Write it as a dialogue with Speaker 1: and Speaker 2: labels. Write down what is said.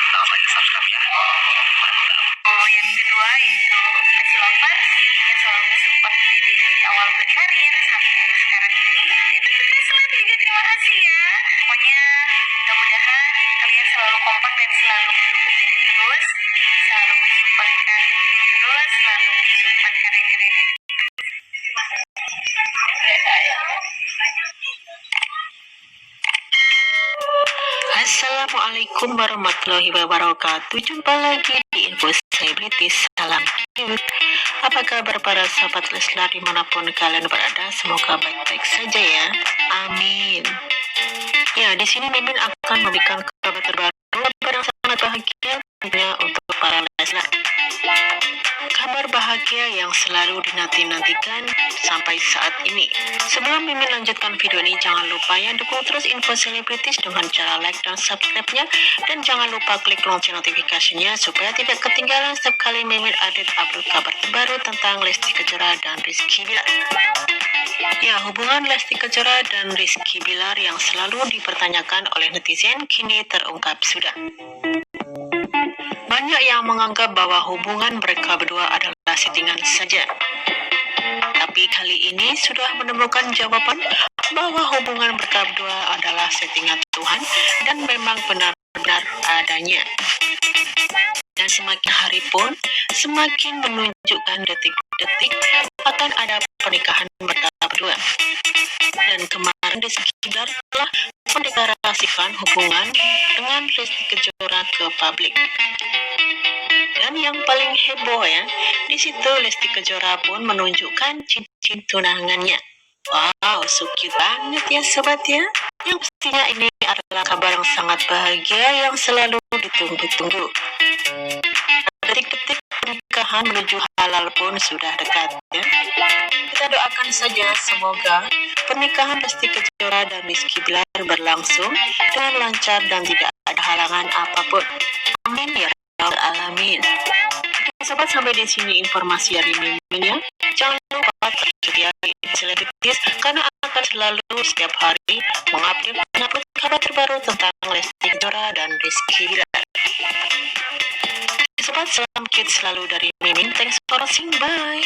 Speaker 1: Jangan like dan subscribe ya.
Speaker 2: Yang kedua yaitu Messi Lovers yang selalu support Didi dari awal berkarir sampai sekarang ini. Yaitu Priscilla juga terima kasih ya. Pokoknya mudah-mudahan kalian selalu kompak dan selalu mendukung Didi terus, selalu mensupport karir Didi terus, selalu mensupport karya-karya Didi.
Speaker 3: Assalamualaikum warahmatullahi wabarakatuh. Jumpa lagi di Info Selebritis. Salam cute. Apa kabar para sahabat Leslar dimanapun kalian berada? Semoga baik-baik saja ya. Amin. Ya, di sini Mimin akan memberikan kabar terbaru, kabar yang sangat bahagia tentunya untuk para Leslar. Kabar bahagia yang selalu dinanti-nantikan sampai saat ini. Sebelum Mimin lanjutkan video ini, jangan lupa ya dukung terus Info Selebritis dengan cara like dan subscribe-nya, dan jangan lupa klik lonceng notifikasinya supaya tidak ketinggalan setiap kali Mimin upload kabar terbaru tentang Lesti Kejora dan Rizky Bilar. Ya, hubungan Lesti Kejora dan Rizky Bilar yang selalu dipertanyakan oleh netizen kini terungkap sudah. Banyak yang menganggap bahwa hubungan mereka berdua adalah settingan saja. Tapi kali ini sudah menemukan jawaban bahwa hubungan mereka berdua adalah settingan Tuhan dan memang benar-benar adanya. Dan semakin hari pun semakin menunjukkan detik-detik akan ada pernikahan mereka berdua. Dan kemarin Rizky Bilar telah mendeklarasikan hubungan dengan Lesti Kejora ke publik. Dan yang paling heboh ya, di situ Lesti Kejora pun menunjukkan cincin tunangannya. Wow, so cute banget ya sobat ya. Yang pastinya ini adalah kabar yang sangat bahagia yang selalu ditunggu-tunggu. Detik-detik pernikahan menuju halal pun sudah dekat ya. Kita doakan saja semoga pernikahan Lesti Kejora dan Rizky Bilar berlangsung dengan lancar dan tidak ada halangan apapun. Amin ya rabbal alamin. Oke sobat, sampai di sini informasi dari Mimin ya. Jangan lupa tersedia di Selebritis karena akan selalu setiap hari mengupdate kabar terbaru tentang Lesti Kejora dan Rizky Bilar. Sobat, salam cute selalu dari Mimin. Thanks for watching. Bye.